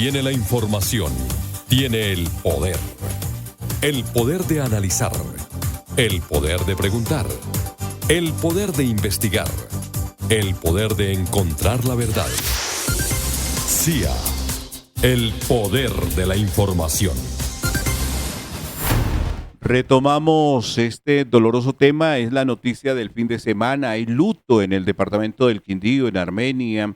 tiene la información, tiene el poder de analizar, el poder de preguntar, el poder de investigar, el poder de encontrar la verdad. CIA, el poder de la información. Retomamos este doloroso tema, es la noticia del fin de semana. Hay luto en el departamento del Quindío, en Armenia,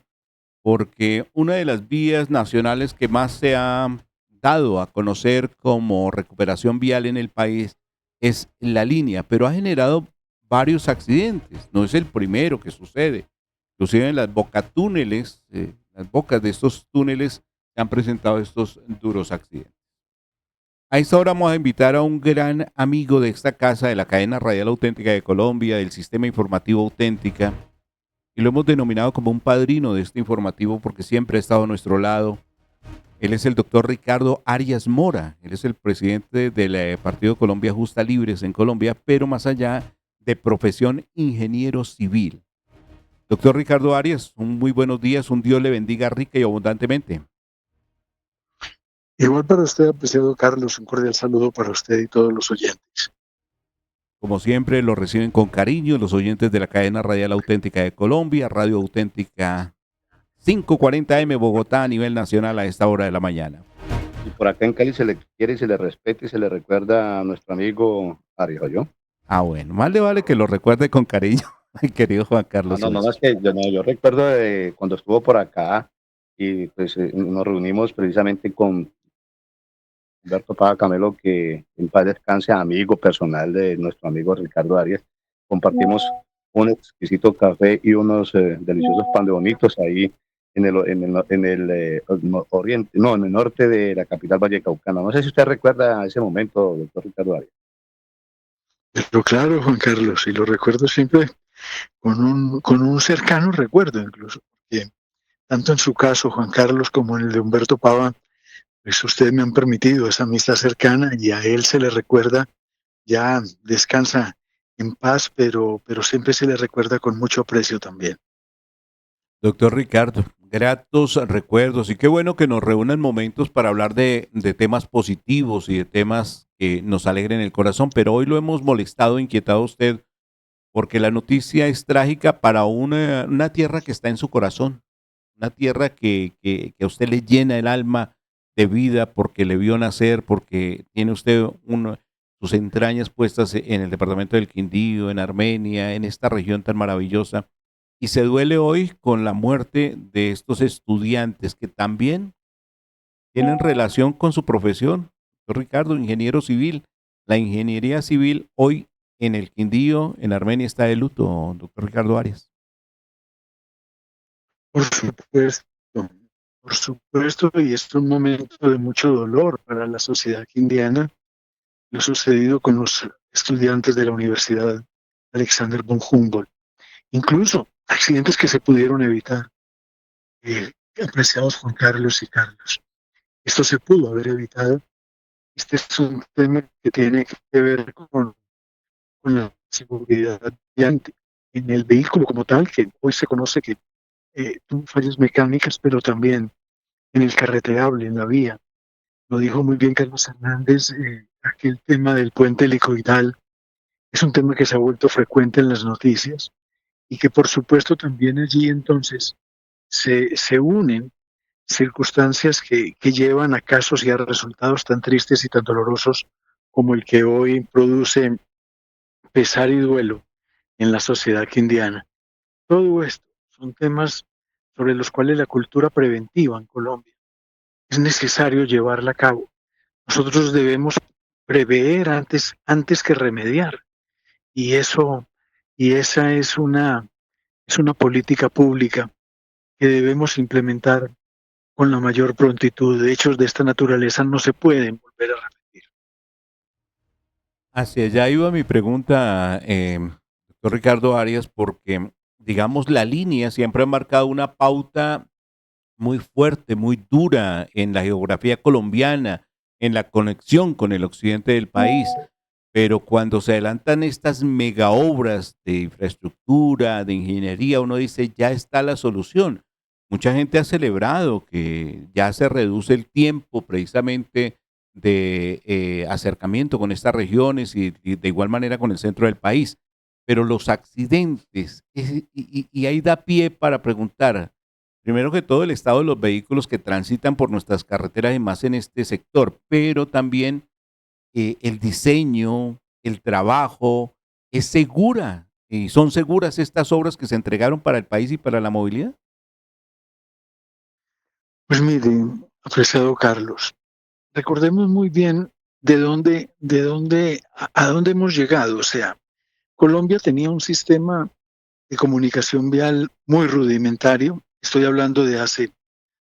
porque una de las vías nacionales que más se ha dado a conocer como recuperación vial en el país es la línea, pero ha generado varios accidentes. No es el primero que sucede. Inclusive en las bocatúneles, las bocas de estos túneles se han presentado estos duros accidentes. A esta hora vamos a invitar a un gran amigo de esta casa, de la cadena radial auténtica de Colombia, del sistema informativo auténtica, y lo hemos denominado como un padrino de este informativo porque siempre ha estado a nuestro lado. Él es el doctor Ricardo Arias Mora. Él es el presidente del Partido Colombia Justa Libres en Colombia, pero más allá de profesión, ingeniero civil. Doctor Ricardo Arias, un muy buenos días, un Dios le bendiga rica y abundantemente. Igual para usted, apreciado Carlos, un cordial saludo para usted y todos los oyentes. Como siempre, lo reciben con cariño los oyentes de la cadena radial auténtica de Colombia, Radio Auténtica 540M Bogotá a nivel nacional a esta hora de la mañana. Y por acá en Cali se le quiere y se le respeta y se le recuerda a nuestro amigo Arias, ¿yo? Ah, bueno, más le vale que lo recuerde con cariño, mi querido Juan Carlos. No, es que yo recuerdo de cuando estuvo por acá y pues nos reunimos precisamente con Humberto Pava Camelo, que en paz descanse, amigo personal de nuestro amigo Ricardo Arias. Compartimos un exquisito café y unos deliciosos pan de bonitos ahí oriente, no, en el norte de la capital vallecaucana. No sé si usted recuerda ese momento, doctor Ricardo Arias. Pero claro, Juan Carlos, y lo recuerdo siempre con un cercano recuerdo incluso, porque tanto en su caso, Juan Carlos, como en el de Humberto Pava, pues ustedes me han permitido esa amistad cercana y a él se le recuerda, ya descansa en paz, pero siempre se le recuerda con mucho aprecio también. Doctor Ricardo, gratos recuerdos y qué bueno que nos reúnan momentos para hablar de temas positivos y de temas que nos alegren el corazón, pero hoy lo hemos molestado, inquietado a usted, porque la noticia es trágica para una tierra que está en su corazón, una tierra que a usted le llena el alma de vida porque le vio nacer, porque tiene usted sus entrañas puestas en el departamento del Quindío, en Armenia, en esta región tan maravillosa. Y se duele hoy con la muerte de estos estudiantes que también tienen relación con su profesión. Doctor Ricardo, ingeniero civil. La ingeniería civil hoy en el Quindío, en Armenia, está de luto, doctor Ricardo Arias. Por supuesto, y es un momento de mucho dolor para la sociedad quindiana, lo sucedido con los estudiantes de la Universidad Alexander von Humboldt. Incluso accidentes que se pudieron evitar, apreciados Juan Carlos y Carlos. Esto se pudo haber evitado. Este es un tema que tiene que ver con la seguridad viante en el vehículo como tal, que hoy se conoce que tuvo fallas mecánicas, pero también en el carreteable, en la vía. Lo dijo muy bien Carlos Hernández, aquel tema del puente helicoidal es un tema que se ha vuelto frecuente en las noticias y que por supuesto también allí entonces se unen circunstancias que llevan a casos y a resultados tan tristes y tan dolorosos como el que hoy produce pesar y duelo en la sociedad quindiana. Todo esto son temas sobre los cuales la cultura preventiva en Colombia es necesario llevarla a cabo. Nosotros debemos prever antes que remediar y esa es una política pública que debemos implementar con la mayor prontitud. Hechos de esta naturaleza no se pueden volver a repetir. Hacia allá iba mi pregunta, doctor Ricardo Arias, porque, digamos, la línea siempre ha marcado una pauta muy fuerte, muy dura en la geografía colombiana, en la conexión con el occidente del país. Pero cuando se adelantan estas mega obras de infraestructura, de ingeniería, uno dice, ya está la solución. Mucha gente ha celebrado que ya se reduce el tiempo precisamente de acercamiento con estas regiones y de igual manera con el centro del país. Pero los accidentes, y ahí da pie para preguntar, primero que todo, el estado de los vehículos que transitan por nuestras carreteras y más en este sector, pero también el diseño, el trabajo, ¿es segura? ¿Y son seguras estas obras que se entregaron para el país y para la movilidad? Pues mire, apreciado Carlos, recordemos muy bien a dónde hemos llegado. O sea, Colombia tenía un sistema de comunicación vial muy rudimentario. Estoy hablando de hace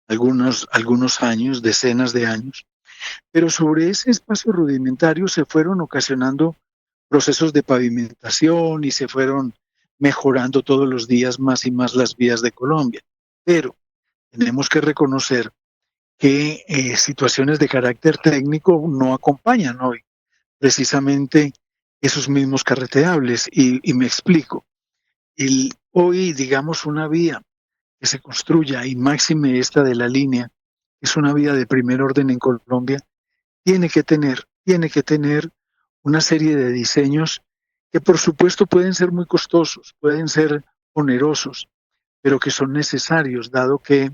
algunos años, decenas de años. Pero sobre ese espacio rudimentario se fueron ocasionando procesos de pavimentación y se fueron mejorando todos los días más y más las vías de Colombia. Pero tenemos que reconocer que situaciones de carácter técnico no acompañan hoy precisamente esos mismos carreteables. Y me explico. Hoy, digamos, una vía que se construya, y máxime esta de la línea, es una vía de primer orden en Colombia, tiene que tener una serie de diseños que por supuesto pueden ser muy costosos, pueden ser onerosos, pero que son necesarios, dado que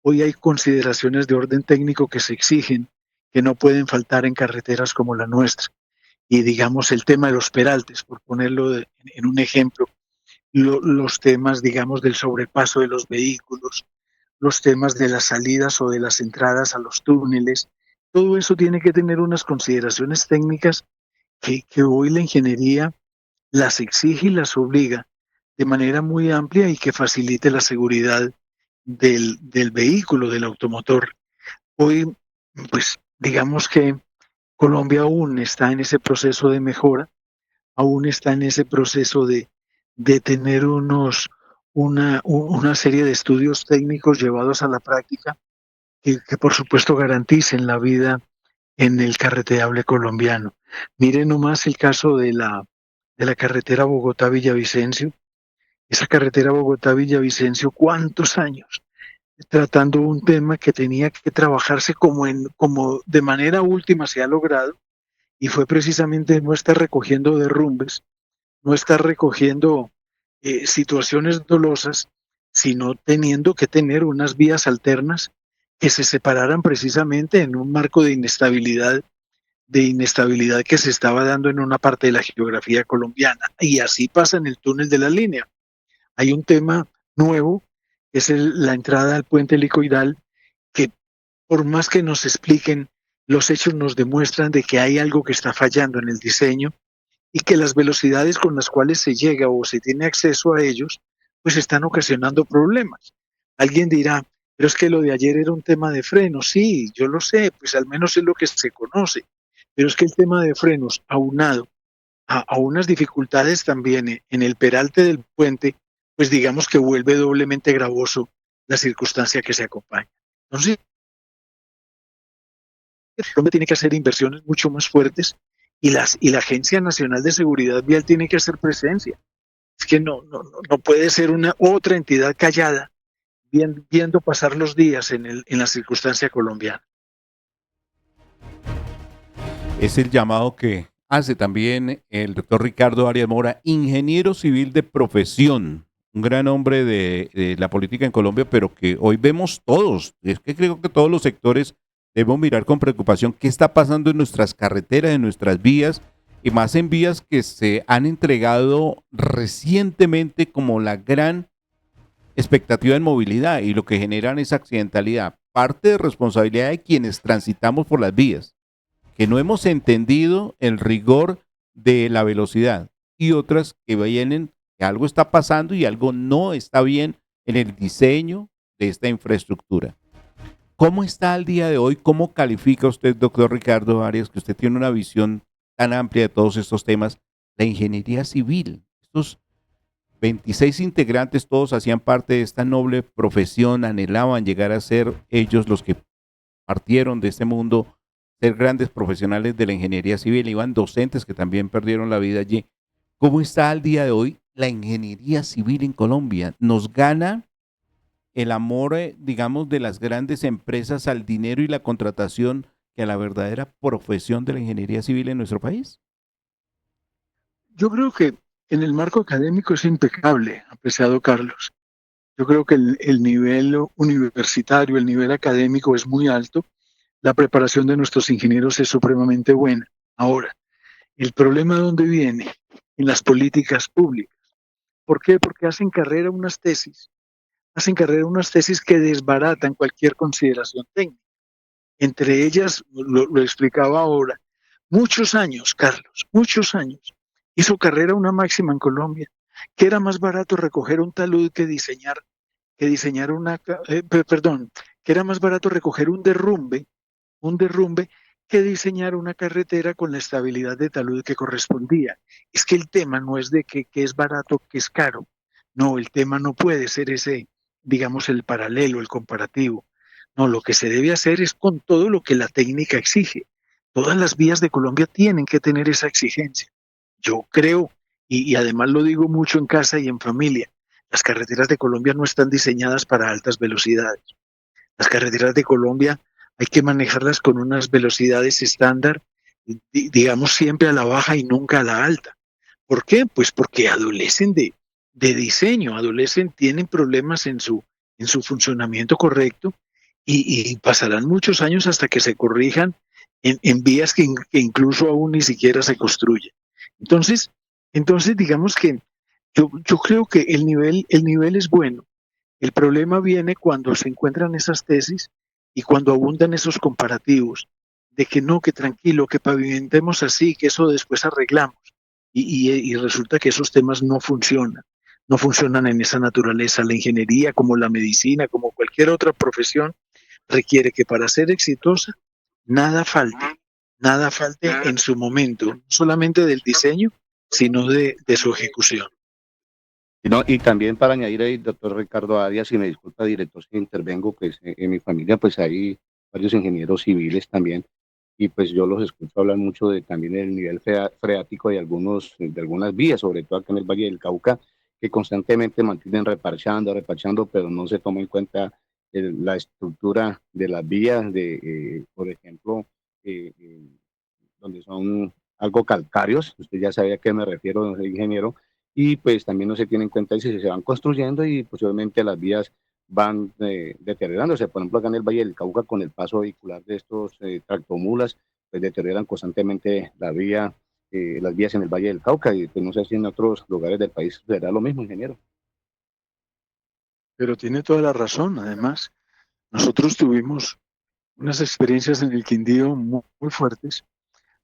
hoy hay consideraciones de orden técnico que se exigen, que no pueden faltar en carreteras como la nuestra. Y digamos el tema de los peraltes, por ponerlo en un ejemplo, los temas, digamos, del sobrepaso de los vehículos, los temas de las salidas o de las entradas a los túneles, todo eso tiene que tener unas consideraciones técnicas que hoy la ingeniería las exige y las obliga de manera muy amplia y que facilite la seguridad del vehículo, del automotor. Hoy, pues digamos que Colombia aún está en ese proceso de mejora, aún está en ese proceso de tener una serie de estudios técnicos llevados a la práctica que por supuesto garanticen la vida en el carreteable colombiano. Miren nomás el caso de la carretera Bogotá-Villavicencio. Esa carretera Bogotá-Villavicencio, ¿cuántos años? Tratando un tema que tenía que trabajarse como de manera última se ha logrado, y fue precisamente no estar recogiendo derrumbes, no estar recogiendo situaciones dolosas, sino teniendo que tener unas vías alternas que se separaran precisamente en un marco de inestabilidad que se estaba dando en una parte de la geografía colombiana. Y así pasa en el túnel de la línea. Hay un tema nuevo, que es la entrada al puente helicoidal, que por más que nos expliquen, los hechos nos demuestran de que hay algo que está fallando en el diseño y que las velocidades con las cuales se llega o se tiene acceso a ellos, pues están ocasionando problemas. Alguien dirá, pero es que lo de ayer era un tema de frenos. Sí, yo lo sé, pues al menos es lo que se conoce. Pero es que el tema de frenos, aunado a unas dificultades también en el peralte del puente, pues digamos que vuelve doblemente gravoso la circunstancia que se acompaña. Entonces, Colombia tiene que hacer inversiones mucho más fuertes y la Agencia Nacional de Seguridad Vial tiene que hacer presencia. Es que no puede ser una otra entidad callada viendo pasar los días en la circunstancia colombiana. Es el llamado que hace también el doctor Ricardo Arias Mora, ingeniero civil de profesión, un gran hombre de la política en Colombia, pero que hoy vemos todos. Es que creo que todos los sectores debemos mirar con preocupación qué está pasando en nuestras carreteras, en nuestras vías, y más en vías que se han entregado recientemente como la gran expectativa en movilidad y lo que generan es accidentalidad. Parte de responsabilidad de quienes transitamos por las vías, que no hemos entendido el rigor de la velocidad, y otras que vienen que algo está pasando y algo no está bien en el diseño de esta infraestructura. ¿Cómo está al día de hoy? ¿Cómo califica usted, doctor Ricardo Arias, que usted tiene una visión tan amplia de todos estos temas, la ingeniería civil? Estos 26 integrantes, todos hacían parte de esta noble profesión, anhelaban llegar a ser ellos los que partieron de este mundo, ser grandes profesionales de la ingeniería civil, iban docentes que también perdieron la vida allí. ¿Cómo está al día de hoy la ingeniería civil en Colombia? ¿Nos gana el amor, digamos, de las grandes empresas al dinero y la contratación que a la verdadera profesión de la ingeniería civil en nuestro país? Yo creo que en el marco académico es impecable, apreciado Carlos. Yo creo que el nivel universitario, el nivel académico es muy alto. La preparación de nuestros ingenieros es supremamente buena. Ahora, ¿el problema dónde viene? En las políticas públicas. ¿Por qué? Porque hacen carrera unas tesis que desbaratan cualquier consideración técnica. Entre ellas, lo explicaba ahora, muchos años, Carlos, muchos años, hizo carrera una máxima en Colombia, que era más barato recoger un talud que diseñar perdón, que era más barato recoger un derrumbe que diseñar una carretera con la estabilidad de talud que correspondía. Es que el tema no es de que es barato, que es caro. No, el tema no puede ser ese, digamos, el paralelo, el comparativo. No, lo que se debe hacer es con todo lo que la técnica exige. Todas las vías de Colombia tienen que tener esa exigencia. Yo creo, y además lo digo mucho en casa y en familia, las carreteras de Colombia no están diseñadas para altas velocidades. Las carreteras de Colombia hay que manejarlas con unas velocidades estándar, digamos siempre a la baja y nunca a la alta. ¿Por qué? Pues porque adolecen de diseño, tienen problemas en su funcionamiento correcto y pasarán muchos años hasta que se corrijan en vías que incluso aún ni siquiera se construyen. Entonces, entonces digamos que yo creo que el nivel es bueno. El problema viene cuando se encuentran esas tesis y cuando abundan esos comparativos de que no, que tranquilo, que pavimentemos así, que eso después arreglamos. Y resulta que esos temas no funcionan, no funcionan en esa naturaleza. La ingeniería, como la medicina, como cualquier otra profesión, requiere que para ser exitosa, nada falte, nada falte en su momento, no solamente del diseño, sino de su ejecución. No, y también para añadir ahí, doctor Ricardo Arias, y me disculpa, director, si intervengo, pues en mi familia pues hay varios ingenieros civiles también, y pues yo los escucho hablar mucho de también el nivel freático de algunas vías, sobre todo acá en el Valle del Cauca, que constantemente mantienen reparchando, pero no se toma en cuenta la estructura de las vías, por ejemplo, eh, eh, donde son algo calcáreos, usted ya sabía a qué me refiero, ingeniero, y pues también no se tiene en cuenta si se van construyendo y posiblemente las vías van deteriorándose. Por ejemplo, acá en el Valle del Cauca, con el paso vehicular de estos tractomulas, pues deterioran constantemente las vías en el Valle del Cauca, y pues no sé si en otros lugares del país será lo mismo, ingeniero. Pero tiene toda la razón, además. Nosotros tuvimos unas experiencias en el Quindío muy fuertes,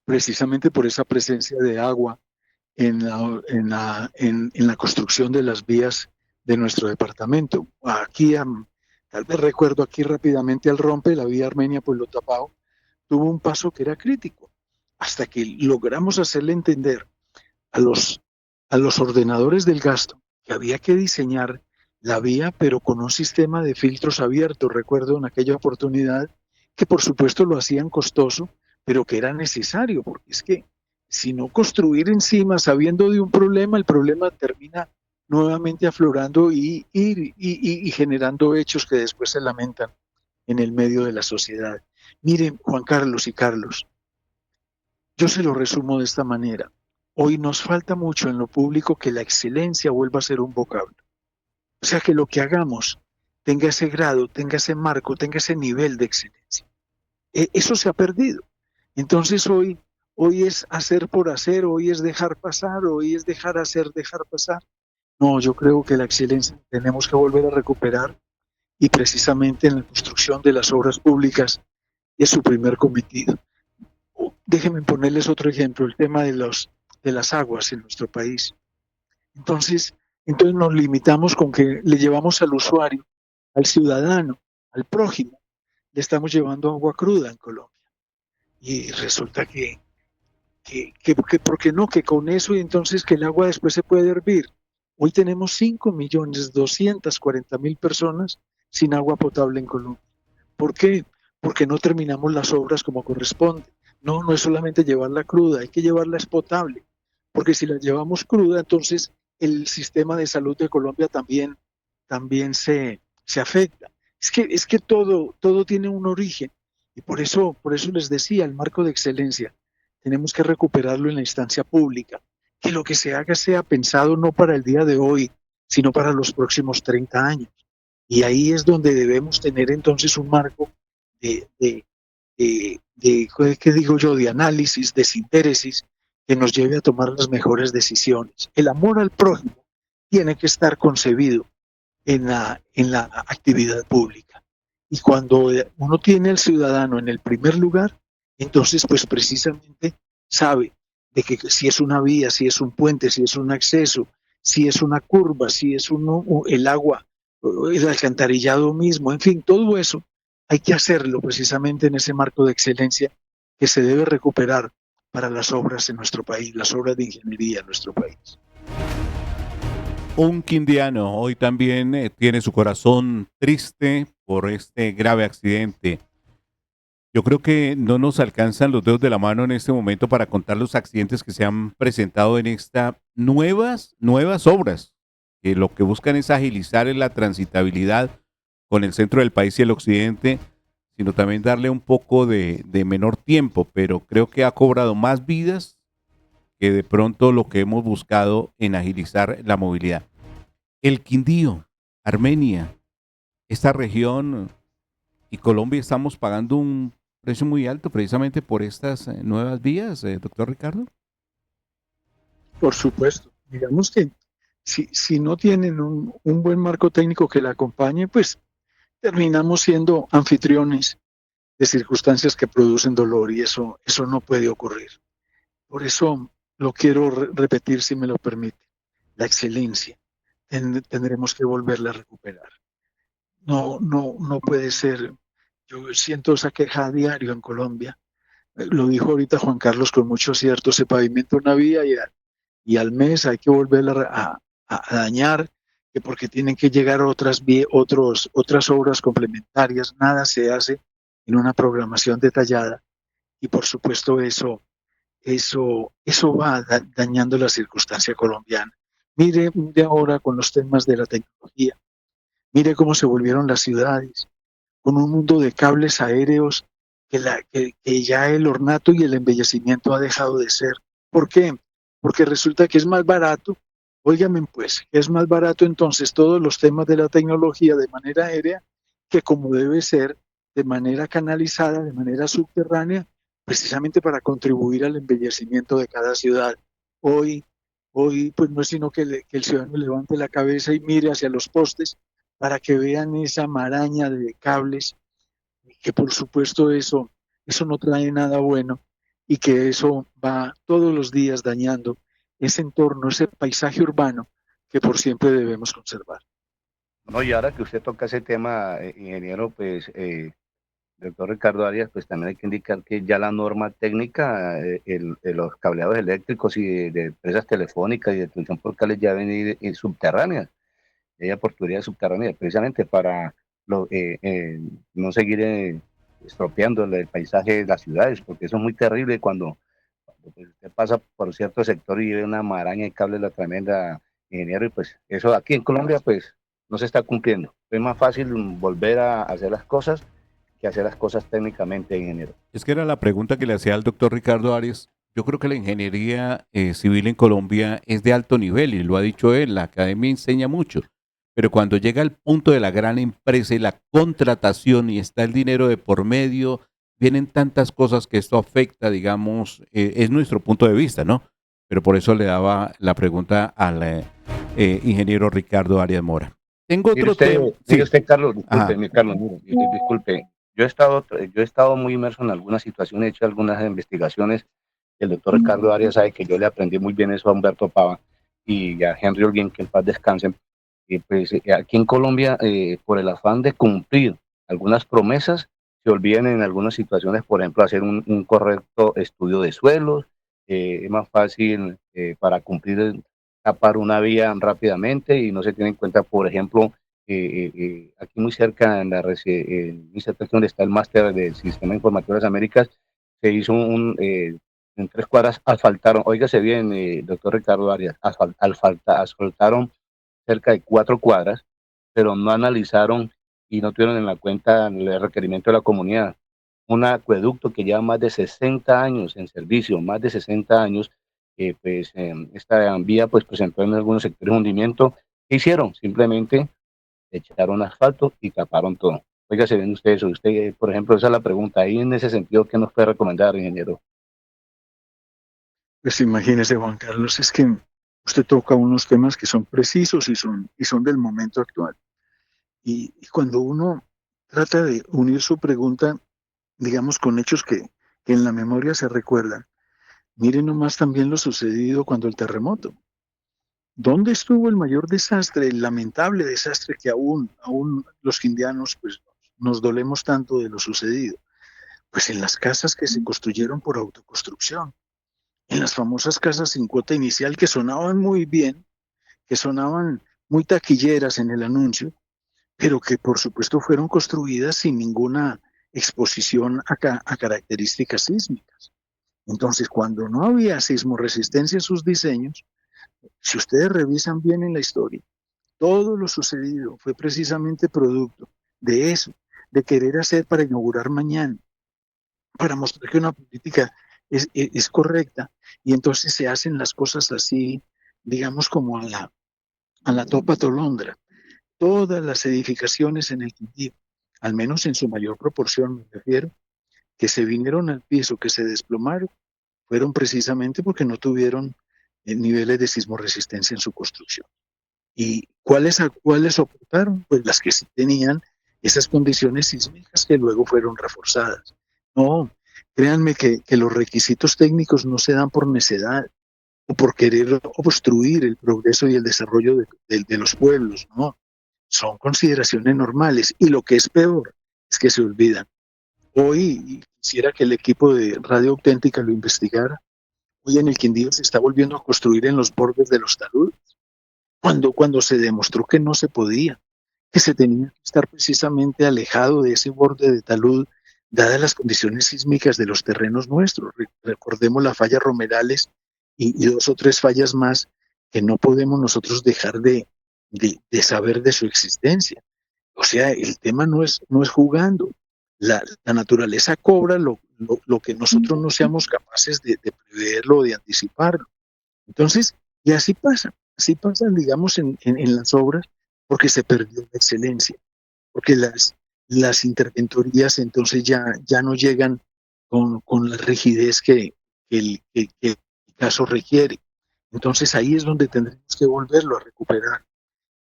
precisamente por esa presencia de agua en la construcción de las vías de nuestro departamento. Tal vez recuerdo aquí rápidamente al Rompe, la vía Armenia Pueblo Tapao, tuvo un paso que era crítico, hasta que logramos hacerle entender a a los ordenadores del gasto que había que diseñar la vía, pero con un sistema de filtros abiertos. Recuerdo en aquella oportunidad que por supuesto lo hacían costoso, pero que era necesario, porque es que si no construir encima sabiendo de un problema, el problema termina nuevamente aflorando y generando hechos que después se lamentan en el medio de la sociedad. Miren, Juan Carlos y Carlos, yo se lo resumo de esta manera. Hoy nos falta mucho en lo público que la excelencia vuelva a ser un vocablo. O sea, que lo que hagamos tenga ese grado, tenga ese marco, tenga ese nivel de excelencia. Eso se ha perdido. Entonces hoy es hacer por hacer, hoy es dejar pasar, hoy es dejar hacer, dejar pasar. No, yo creo que la excelencia tenemos que volver a recuperar y precisamente en la construcción de las obras públicas es su primer cometido. Déjenme ponerles otro ejemplo, el tema de las aguas en nuestro país. Entonces, entonces nos limitamos con que le llevamos al usuario, al ciudadano, al prójimo, le estamos llevando agua cruda en Colombia. Y resulta ¿por qué no? Que con eso y entonces que el agua después se puede hervir. Hoy tenemos 5.240.000 personas sin agua potable en Colombia. ¿Por qué? Porque no terminamos las obras como corresponde. No, no es solamente llevarla cruda, hay que llevarla es potable. Porque si la llevamos cruda, entonces el sistema de salud de Colombia también se afecta. Es que todo tiene un origen. Y por eso les decía, el marco de excelencia, tenemos que recuperarlo en la instancia pública. Que lo que se haga sea pensado no para el día de hoy, sino para los próximos 30 años. Y ahí es donde debemos tener entonces un marco de, de, ¿qué digo yo?, de análisis, de síntesis, que nos lleve a tomar las mejores decisiones. El amor al prójimo tiene que estar concebido en la actividad pública. Y cuando uno tiene al ciudadano en el primer lugar, entonces pues precisamente sabe de que si es una vía, si es un puente, si es un acceso, si es una curva, si es el agua, el alcantarillado mismo, en fin, todo eso hay que hacerlo precisamente en ese marco de excelencia que se debe recuperar para las obras en nuestro país, las obras de ingeniería en nuestro país. Un quindiano hoy también tiene su corazón triste por este grave accidente. Yo creo que no nos alcanzan los dedos de la mano en este momento para contar los accidentes que se han presentado en estas nuevas obras, que lo que buscan es agilizar la transitabilidad con el centro del país y el occidente, sino también darle un poco de menor tiempo, pero creo que ha cobrado más vidas que de pronto lo que hemos buscado en agilizar la movilidad. El Quindío, Armenia, esta región y Colombia estamos pagando un precio muy alto precisamente por estas nuevas vías, doctor Ricardo. Por supuesto. Digamos que si no tienen un buen marco técnico que la acompañe, pues terminamos siendo anfitriones de circunstancias que producen dolor y eso no puede ocurrir. Por eso lo quiero repetir si me lo permite. La excelencia tendremos que volverla a recuperar. No puede ser. Yo siento esa queja a diario en Colombia. Lo dijo ahorita Juan Carlos con mucho cierto, se pavimenta una vía y al mes hay que volverla a dañar, que porque tienen que llegar otras obras complementarias, nada se hace en una programación detallada y por supuesto eso va dañando la circunstancia colombiana. Mire ahora con los temas de la tecnología, mire cómo se volvieron las ciudades, con un mundo de cables aéreos que ya el ornato y el embellecimiento ha dejado de ser. ¿Por qué? Porque resulta que es más barato, óigame pues, es más barato entonces todos los temas de la tecnología de manera aérea que como debe ser de manera canalizada, de manera subterránea, precisamente para contribuir al embellecimiento de cada ciudad. Hoy, hoy pues no es sino que el ciudadano levante la cabeza y mire hacia los postes para que vean esa maraña de cables, que por supuesto eso no trae nada bueno y que eso va todos los días dañando ese entorno, ese paisaje urbano que por siempre debemos conservar. No, y ahora que usted toca ese tema, ingeniero, pues, doctor Ricardo Arias, pues también hay que indicar que ya la norma técnica, los cableados eléctricos y de empresas telefónicas y de transmisión por cables ya ven subterráneas, hay oportunidades subterráneas, precisamente para no seguir estropeando el paisaje de las ciudades, porque eso es muy terrible cuando pues, usted pasa por cierto sector y ve una maraña de cables, la tremenda, ingeniero, y pues eso aquí en Colombia pues no se está cumpliendo. Es más fácil volver a hacer las cosas que hacer las cosas técnicamente, ingeniero. Es que era la pregunta que le hacía al doctor Ricardo Arias. Yo creo que la ingeniería civil en Colombia es de alto nivel y lo ha dicho él, la academia enseña mucho, pero cuando llega al punto de la gran empresa y la contratación y está el dinero de por medio, vienen tantas cosas que esto afecta, digamos, es nuestro punto de vista, ¿no? Pero por eso le daba la pregunta al ingeniero Ricardo Arias Mora. Tengo Mire otro tema. usted, Sí. mire usted, Carlos, Ajá. disculpe, Carlos, mire, disculpe. Yo he estado muy inmerso en algunas situaciones, he hecho algunas investigaciones. El doctor Ricardo Arias sabe que yo le aprendí muy bien eso a Humberto Pava y a Henry Holguín, que en paz descansen. Y pues aquí en Colombia, por el afán de cumplir algunas promesas, se olvidan en algunas situaciones, por ejemplo, hacer un correcto estudio de suelos. Es más fácil para cumplir, tapar una vía rápidamente y no se tiene en cuenta, por ejemplo, aquí muy cerca, muy cerca de donde está el máster del Sistema Informativo de las Américas, se hizo en 3 cuadras asfaltaron, óigase bien, doctor Ricardo Arias, asfaltaron cerca de 4 cuadras, pero no analizaron y no tuvieron en la cuenta el requerimiento de la comunidad. Un acueducto que lleva más de 60 años en servicio, más de 60 años, pues esta vía pues presentó en algunos sectores hundimiento. ¿Qué hicieron? Simplemente echaron asfalto y taparon todo. Oiga, se ven ustedes, usted, por ejemplo, esa es la pregunta. Ahí en ese sentido, ¿qué nos puede recomendar, ingeniero? Pues imagínese, Juan Carlos, es que usted toca unos temas que son precisos y son del momento actual. Y cuando uno trata de unir su pregunta, digamos, con hechos que en la memoria se recuerdan, miren nomás también lo sucedido cuando el terremoto. ¿Dónde estuvo el mayor desastre, el lamentable desastre que aún los quindianos pues, nos dolemos tanto de lo sucedido? Pues en las casas que se construyeron por autoconstrucción, en las famosas casas sin cuota inicial que sonaban muy bien, que sonaban muy taquilleras en el anuncio, pero que por supuesto fueron construidas sin ninguna exposición a características sísmicas. Entonces, cuando no había sismoresistencia en sus diseños, si ustedes revisan bien en la historia, todo lo sucedido fue precisamente producto de eso, de querer hacer para inaugurar mañana, para mostrar que una política es correcta, y entonces se hacen las cosas así, digamos, como a la topa tolondra. Todas las edificaciones en el Quindío, al menos en su mayor proporción, me refiero, que se vinieron al piso, que se desplomaron, fueron precisamente porque no tuvieron niveles de sismoresistencia en su construcción. ¿Y cuáles soportaron? Pues las que sí tenían esas condiciones sísmicas que luego fueron reforzadas. No, créanme que los requisitos técnicos no se dan por necedad o por querer obstruir el progreso y el desarrollo de los pueblos, no. Son consideraciones normales y lo que es peor es que se olvidan. Hoy quisiera que el equipo de Radio Auténtica lo investigara. Hoy en el Quindío se está volviendo a construir en los bordes de los taludes, cuando se demostró que no se podía, que se tenía que estar precisamente alejado de ese borde de talud, dadas las condiciones sísmicas de los terrenos nuestros. Recordemos la falla Romerales y dos o tres fallas más que no podemos nosotros dejar de saber de su existencia. O sea, el tema no es jugando. La naturaleza cobra lo que nosotros no seamos capaces de preverlo o de anticiparlo. Entonces, y así pasa, digamos, en las obras, porque se perdió la excelencia, porque las interventorías entonces ya no llegan con la rigidez que el caso requiere. Entonces ahí es donde tendremos que volverlo a recuperar.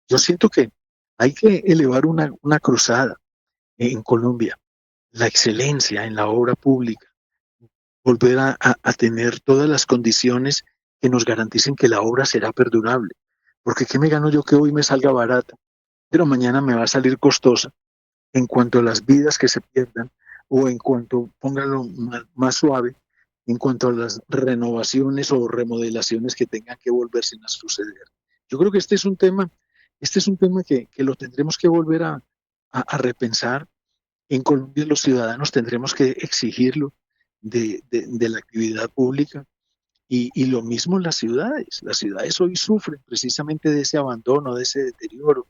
Yo siento que hay que elevar una cruzada en Colombia, la excelencia en la obra pública, volver a tener todas las condiciones que nos garanticen que la obra será perdurable. Porque ¿qué me gano yo que hoy me salga barata, pero mañana me va a salir costosa en cuanto a las vidas que se pierdan o en cuanto, póngalo más suave, en cuanto a las renovaciones o remodelaciones que tengan que volverse a suceder? Yo creo que este es un tema que lo tendremos que volver a repensar. En Colombia los ciudadanos tendremos que exigirlo de la actividad pública y lo mismo las ciudades. Las ciudades hoy sufren precisamente de ese abandono, de ese deterioro.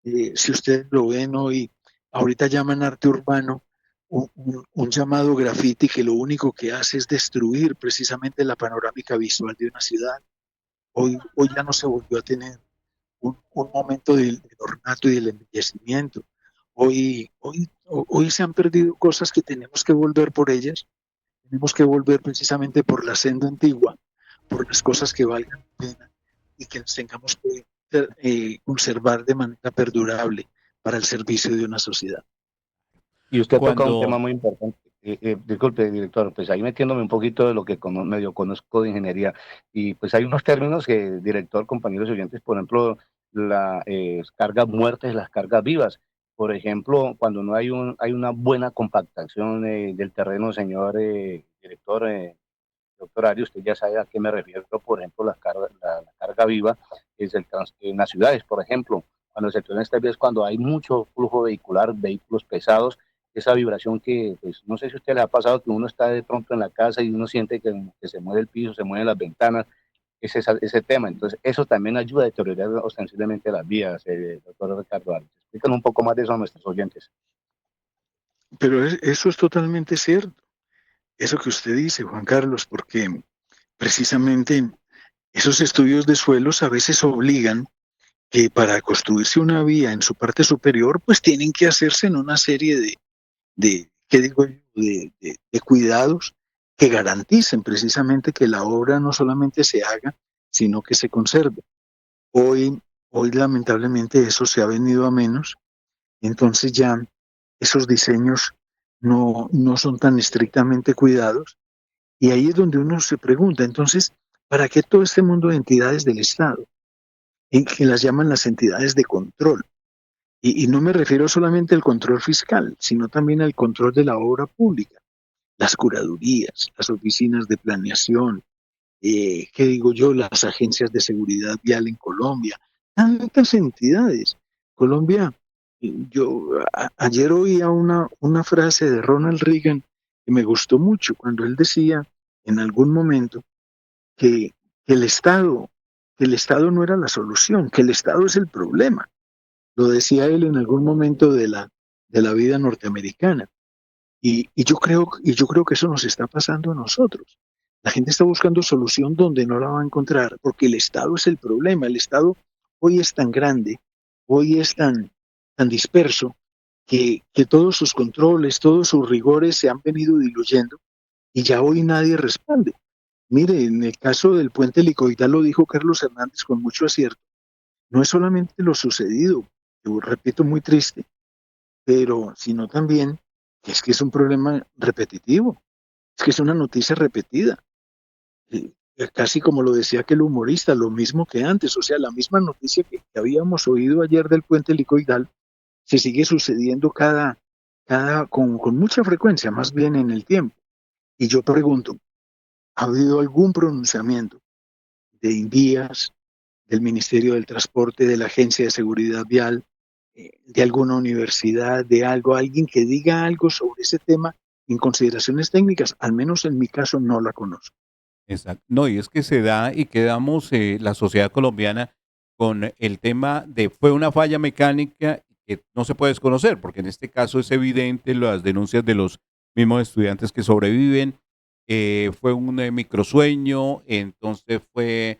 Si ustedes lo ven hoy, ahorita llaman arte urbano un llamado graffiti que lo único que hace es destruir precisamente la panorámica visual de una ciudad. Hoy ya no se volvió a tener un momento del ornato y del embellecimiento. Hoy se han perdido cosas que tenemos que volver por ellas, tenemos que volver precisamente por la senda antigua, por las cosas que valgan la pena y que las tengamos que conservar de manera perdurable para el servicio de una sociedad. Y usted toca un tema Cuando, muy importante. Disculpe, director, pues ahí metiéndome un poquito de lo que medio conozco de ingeniería. Y pues hay unos términos que, director, compañeros y oyentes, por ejemplo, las cargas muertas y las cargas vivas. Por ejemplo, cuando no hay hay una buena compactación del terreno, señor director, doctor Ari, usted ya sabe a qué me refiero, por ejemplo, la carga viva es en las ciudades, por ejemplo, cuando se tiene esta vía es cuando hay mucho flujo vehicular, vehículos pesados, esa vibración que, pues, no sé si a usted le ha pasado que uno está de pronto en la casa y uno siente que se mueve el piso, se mueven las ventanas, ese tema. Entonces, eso también ayuda a deteriorar ostensiblemente las vías, doctor Ricardo Arias. Explícanos un poco más de eso a nuestros oyentes. Pero eso es totalmente cierto, eso que usted dice, Juan Carlos, porque precisamente esos estudios de suelos a veces obligan que para construirse una vía en su parte superior, pues tienen que hacerse en una serie ¿qué digo yo? De cuidados que garanticen precisamente que la obra no solamente se haga, sino que se conserve. Hoy, hoy lamentablemente eso se ha venido a menos, entonces ya esos diseños no son tan estrictamente cuidados, y ahí es donde uno se pregunta, entonces, ¿para qué todo este mundo de entidades del Estado? Y que las llaman las entidades de control. Y no me refiero solamente al control fiscal, sino también al control de la obra pública, las curadurías, las oficinas de planeación, ¿qué digo yo? Las agencias de seguridad vial en Colombia, tantas entidades. Colombia, ayer oía una frase de Ronald Reagan que me gustó mucho cuando él decía en algún momento que, que el Estado, que el Estado no era la solución, que el Estado es el problema. Lo decía él en algún momento de la vida norteamericana. Y yo creo que eso nos está pasando a nosotros. La gente está buscando solución donde no la va a encontrar, porque el Estado es el problema. El Estado hoy es tan grande, hoy es tan disperso, que todos sus controles, todos sus rigores se han venido diluyendo y ya hoy nadie responde. Mire, en el caso del puente helicoidal lo dijo Carlos Hernández con mucho acierto. No es solamente lo sucedido, yo repito, muy triste, pero sino también que es un problema repetitivo, es que es una noticia repetida, casi como lo decía aquel humorista, lo mismo que antes, o sea, la misma noticia que habíamos oído ayer del puente helicoidal se sigue sucediendo con mucha frecuencia, más bien en el tiempo. Y yo pregunto, ¿ha habido algún pronunciamiento de Invías, del Ministerio del Transporte, de la Agencia de Seguridad Vial, de alguna universidad, de algo, alguien que diga algo sobre ese tema en consideraciones técnicas? Al menos en mi caso no la conozco. Exacto. No, y es que se da y quedamos la sociedad colombiana con el tema de fue una falla mecánica que no se puede desconocer, porque en este caso es evidente las denuncias de los mismos estudiantes que sobreviven, fue un microsueño, entonces fue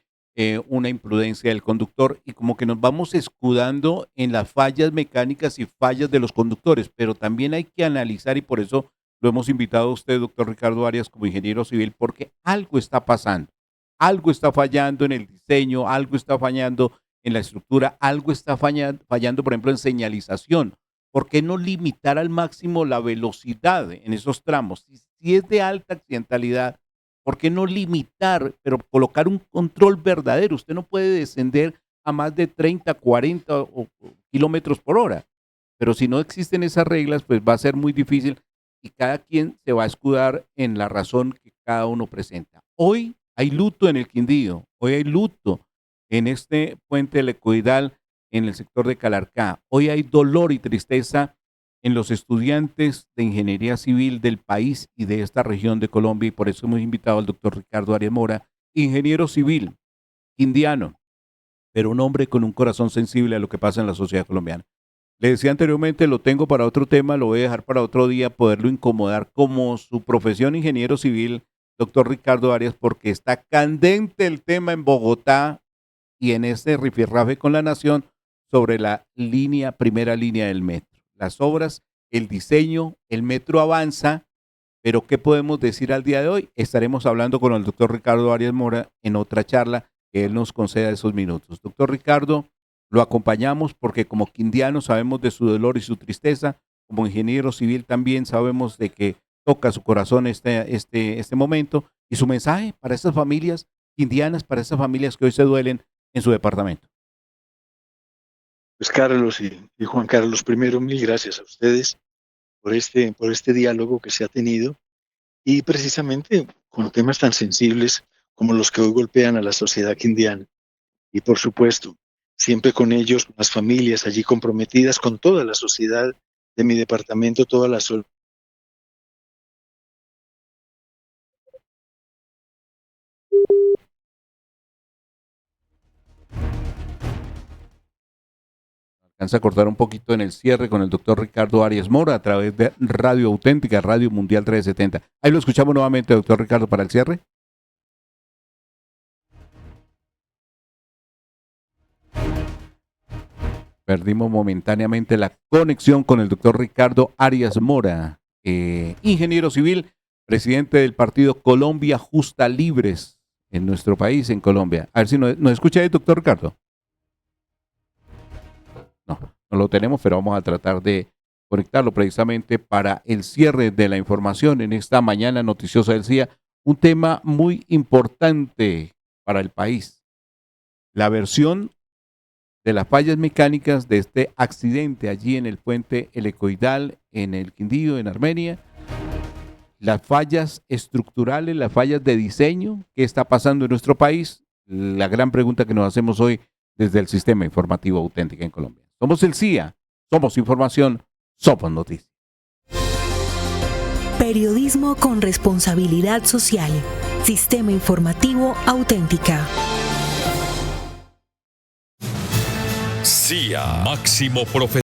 una imprudencia del conductor y como que nos vamos escudando en las fallas mecánicas y fallas de los conductores, pero también hay que analizar y por eso lo hemos invitado a usted, doctor Ricardo Arias, como ingeniero civil, porque algo está pasando, algo está fallando en el diseño, algo está fallando en la estructura, algo está fallando, por ejemplo, en señalización. ¿Por qué no limitar al máximo la velocidad en esos tramos? Si es de alta accidentalidad, ¿por qué no limitar, pero colocar un control verdadero? Usted no puede descender a más de 30, 40 kilómetros por hora, pero si no existen esas reglas, pues va a ser muy difícil y cada quien se va a escudar en la razón que cada uno presenta. Hoy hay luto en el Quindío, hoy hay luto en este puente helicoidal en el sector de Calarcá, hoy hay dolor y tristeza en los estudiantes de ingeniería civil del país y de esta región de Colombia y por eso hemos invitado al doctor Ricardo Arias Mora, ingeniero civil, quindiano, pero un hombre con un corazón sensible a lo que pasa en la sociedad colombiana. Le decía anteriormente, lo tengo para otro tema, lo voy a dejar para otro día, poderlo incomodar como su profesión ingeniero civil, doctor Ricardo Arias, porque está candente el tema en Bogotá y en este rifirrafe con la nación sobre la primera línea del metro. Las obras, el diseño, el metro avanza, pero ¿qué podemos decir al día de hoy? Estaremos hablando con el doctor Ricardo Arias Mora en otra charla que él nos conceda esos minutos. Doctor Ricardo, lo acompañamos porque como quindianos sabemos de su dolor y su tristeza, como ingeniero civil también sabemos de que toca su corazón este momento y su mensaje para esas familias quindianas, para esas familias que hoy se duelen en su departamento. Pues Carlos y Juan Carlos, primero mil gracias a ustedes por este diálogo que se ha tenido y precisamente con temas tan sensibles como los que hoy golpean a la sociedad quindiana. Y por supuesto, siempre con ellos, con las familias allí comprometidas, con toda la sociedad de mi departamento, toda la alcanza a cortar un poquito en el cierre con el doctor Ricardo Arias Mora a través de Radio Auténtica, Radio Mundial 370. Ahí lo escuchamos nuevamente, doctor Ricardo, para el cierre. Perdimos momentáneamente la conexión con el doctor Ricardo Arias Mora, ingeniero civil, presidente del partido Colombia Justa Libres en nuestro país, en Colombia. A ver si nos escucha ahí, doctor Ricardo. No lo tenemos, pero vamos a tratar de conectarlo precisamente para el cierre de la información en esta mañana noticiosa del CIA. Un tema muy importante para el país. La versión de las fallas mecánicas de este accidente allí en el puente El Ecoidal, en el Quindío, en Armenia. Las fallas estructurales, las fallas de diseño, ¿qué está pasando en nuestro país? La gran pregunta que nos hacemos hoy desde el Sistema Informativo Auténtica en Colombia. Somos el CIA, somos información, somos noticias. Periodismo con responsabilidad social. Sistema Informativo Auténtica. CIA, máximo profesional.